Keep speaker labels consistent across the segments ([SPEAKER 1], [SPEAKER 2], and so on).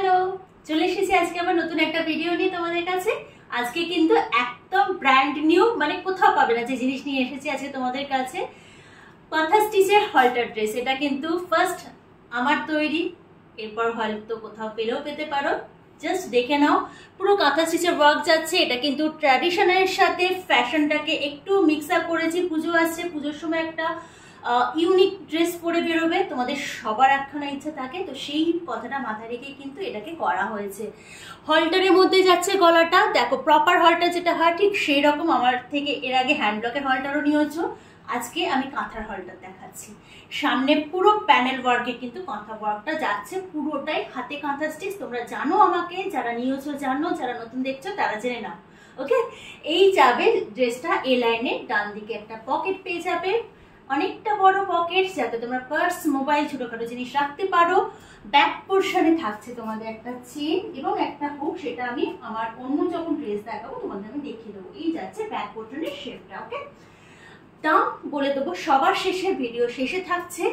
[SPEAKER 1] Hello, চলে এসেছি আজকে আবার নতুন একটা ভিডিও নিয়ে তোমাদের কাছে। আজকে কিন্তু একদম ব্র্যান্ড নিউ, মানে কোথাও পাবে না যে জিনিস নিয়ে এসেছি আজকে তোমাদের কাছে। কাঁথা স্টিচের হলটার ড্রেস, এটা কিন্তু ফার্স্ট আমার তৈরি, এরপর হয়তো কোথাও পেলেও পেতে পারো। জাস্ট দেখে নাও, পুরো কাঁথা স্টিচের ওয়ার্ক যাচ্ছে। এটা কিন্তু ট্র্যাডিশনের সাথে ফ্যাশনটাকে একটু মিক্স আপ করেছি। পুজো আসছে, পুজোর সময় একটা ইউনিক ড্রেস পরে বেরোবে, তোমাদের সবার একখানা ইচ্ছা থাকে, তো সেই কথাটা মাথায় রেখে কিন্তু এটাকে করা হয়েছে। হলটারের মধ্যে যাচ্ছে গলাটা, দেখো প্রপার হলটার যেটা হয় ঠিক সেই রকম। আমার থেকে এর আগে হ্যান্ড ব্লকের হলটারও নিয়েছো, আজকে আমি কাঁথার হলটার দেখাচ্ছি। সামনে পুরো প্যানেল ওয়ার্কে কিন্তু কাঁথা ওয়ার্কটা যাচ্ছে, পুরোটাই হাতে কাঁথা স্টিচ। তোমরা জানো, আমাকে যারা নিয়েছো জানো, যারা নতুন দেখছো তারা জেনে নাও। ওকে, এই যাবে ড্রেসটা এ লাইনে, ডান দিকে একটা পকেট পেয়ে যাবে, অনেকটা বড় পকেট যাতে তোমরা পার্স, মোবাইল, ছোটখাটো জিনিস রাখতে পারো। ব্যাক পোর্শনে থাকছে তোমাদের একটা চেন এবং একটা হুক, সেটা আমি আমার অন্য যখন ড্রেস দেখাবো তোমাদের আমি দেখিয়ে দেবো। এই যাচ্ছে ব্যাক পোর্শনের শেপটা। ওকে, দাম বলে দেবো সবার শেষে, ভিডিও শেষে থাকছে।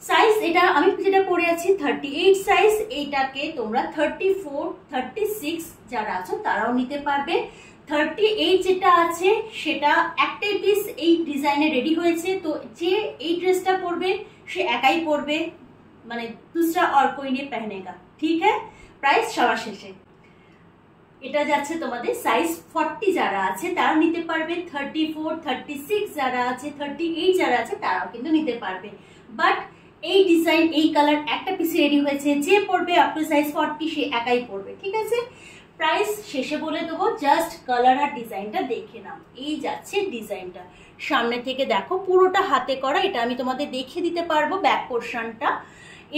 [SPEAKER 1] সাইজ এটা আমি যেটা পরে আছি 38 সাইজ, এইটাকে তোমরা 34, 36 যারা আছো তারাও নিতে পারবে। 38 যেটা আছে সেটা একটাই পিস এই ডিজাইনে রেডি হয়েছে, তো যে এই ড্রেসটা পরবে সে একাই পরবে, মানে দুসরা और कोई नहीं पहनेगा, ঠিক है। প্রাইস সবার শেষে। এটা যাচ্ছে তোমাদের সাইজ 40 যারা আছে তারাও নিতে পারবে, 34, 36 যারা আছে, 38 যারা আছে তারাও কিন্তু নিতে পারবে। বাট এই ডিজাইন, এই কালার একটা পিসে রেডি হয়েছে, যে পরবে আপ টু সাইজ 40 সে একাই পরবে, ঠিক আছে। প্রাইস শেষে বলে দেবো, জাস্ট কালার আর ডিজাইনটা দেখে নাও। এই যাচ্ছে ডিজাইনটা, সামনে থেকে দেখো পুরোটা হাতে করা, এটা আমি তোমাদের দেখিয়ে দিতে পারবো। ব্যাক পোর্শনটা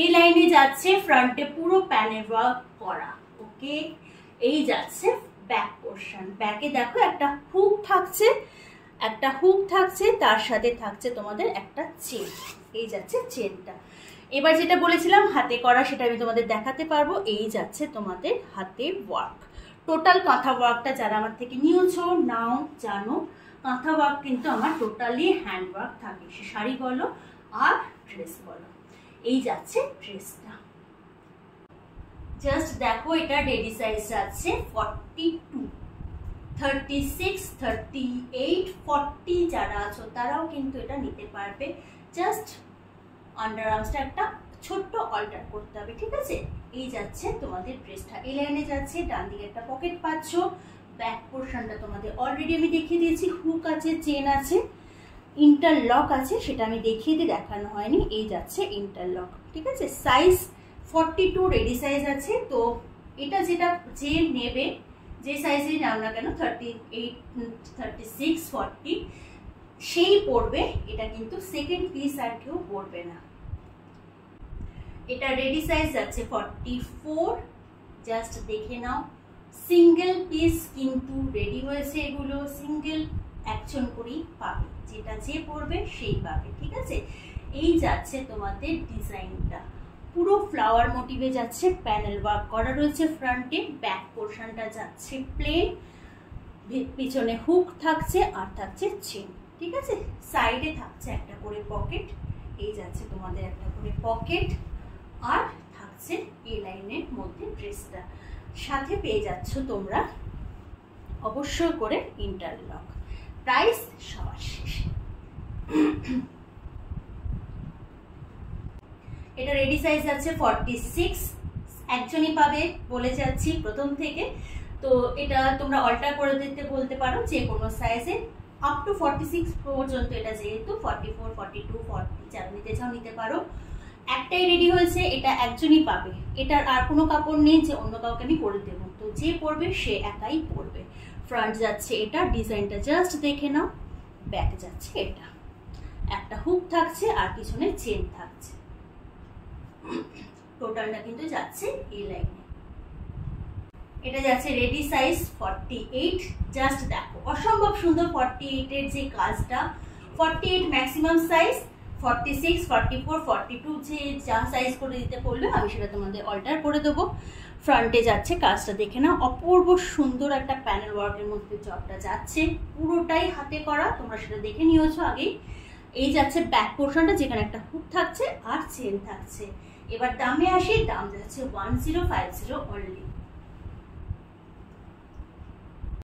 [SPEAKER 1] এই লাইনে যাচ্ছে, ফ্রন্টে পুরো প্যানেল ওয়ার্ক করা। ওকে, এই যাচ্ছে ব্যাক পোর্শন। ব্যাকে দেখো একটা হুক থাকছে, একটা হুক থাকছে, তার সাথে থাকছে তোমাদের একটা চেন। এই যাচ্ছে চেনটা। এবার যেটা বলেছিলাম হাতে করা, সেটা আমি তোমাদের দেখাতে পারবো। এই যাচ্ছে তোমাদের হাতে ওয়ার্ক। টোটাল কাঁথা ওয়ার্কটা যারা আমার থেকে নিয়েছো নাও জানো, কাঁথা ওয়ার্ক কিন্তু আমার টোটালি হ্যান্ড ওয়ার্ক থাকে, সে শাড়ি বলো আর ড্রেস বলো। এই যাচ্ছে ড্রেসটা। জাস্ট দেখো, এটা রেডি সাইজ যাচ্ছে 42, 36, 38, 40 যারা আছো তারাও কিন্তু এটা নিতে পারবে। জাস্ট আন্ডার আর্মসটা একটা ছোট্ট অল্টার করতে হবে, ঠিক আছে। এই যাচ্ছে তোমাদের ড্রেসটা, এই লাইনে যাচ্ছে, ডান দিকে একটা পকেট পাচ্ছ। ব্যাক পোর্শনটা তোমাদের অলরেডি আমি দেখিয়ে দিয়েছি, হুক আছে, চেন আছে, ইন্টারলক আছে, সেটা আমি দেখিয়ে দিয়ে দেখানো হয়নি। এই যাচ্ছে ইন্টারলক, ঠিক আছে। সাইজ 42 রেডি সাইজ আছে। তো এটা যেটা যে নেবে, যে সাইজেই নাও না কেন, 38, 36, 40 সেই পরবে। এটা কিন্তু সেকেন্ড পিস আর কেউ পরবে না। এটা রেডি সাইজ যাচ্ছে 44, জাস্ট দেখে নাও। সিঙ্গেল পিস কিন্তু রেডি হয়েছে, এগুলো সিঙ্গেল অ্যাকশন করেই পাবে, যেটা যে পরবে সেই পাবে, ঠিক আছে। এই যাচ্ছে তোমাদের ডিজাইনটা, পুরো ফ্লাওয়ার মোটিভে যাচ্ছে, প্যানেল ওয়ার্ক করা রয়েছে ফ্রন্টে। ব্যাক পোর্শনটা যাচ্ছে প্লেন, পিছনে হুক থাকছে আর থাকছে চেন, ঠিক আছে। সাইডে থাকছে একটা করে পকেট, এই যাচ্ছে তোমাদের একটা করে পকেট, আর থাকছে এই লাইনের মধ্যে ড্রেসটা। সাথে পেয়ে যাচ্ছ তোমরা অবশ্যই করে ইন্টারলক। প্রাইস সবার শেষে। এটা রেডি সাইজ আছে 46, একজনই পাবে বলে যাচ্ছি প্রথম থেকে। তো এটা তোমরা অল্টার করে দিতে বলতে পারো যে কোনো সাইজে, আপ টু 46 পর্যন্ত। এটা যেহেতু 44, 42, 40 যারা নিতে চাও নিতে পারো। একটাই রেডি হয়েছে, এটা একজনই পাবে, এটার আর কোনো কাপড় নেই যে অন্য কাউকে আমি করে দেবো, তো যে পরবে সে একাই পরবে। ফ্রন্ট যাচ্ছে এটা, ডিজাইনটা জাস্ট দেখে নাও। ব্যাক যাচ্ছে এটা, একটা হুক থাকছে আর পিছনে চেন থাকছে। টোটালটা কিন্তু যাচ্ছে এই লাইনে। এটা যাচ্ছে রেডি সাইজ 48, জাস্ট দেখো অসম্ভব সুন্দর 48 এর যে কাজটা। 48 ম্যাক্সিমাম সাইজ, 46, 44, 42 যে যা সাইজ করে দিতে বললো আমি সেটা তোমাদের অল্টার করে দেবো। ফ্রন্টে যাচ্ছে কাজটা দেখে না, অপূর্ব সুন্দর একটা প্যানেল ওয়ার্কের মধ্যে জবটা যাচ্ছে, পুরোটাই হাতে করা, তোমরা সেটা দেখে নিয়েছো আগেই। এই যাচ্ছে ব্যাক পোর্শনটা, যেখানে একটা হুক থাকছে আর চেন থাকছে। এবার দামে আসি, দাম যাচ্ছে 1050 অনলি।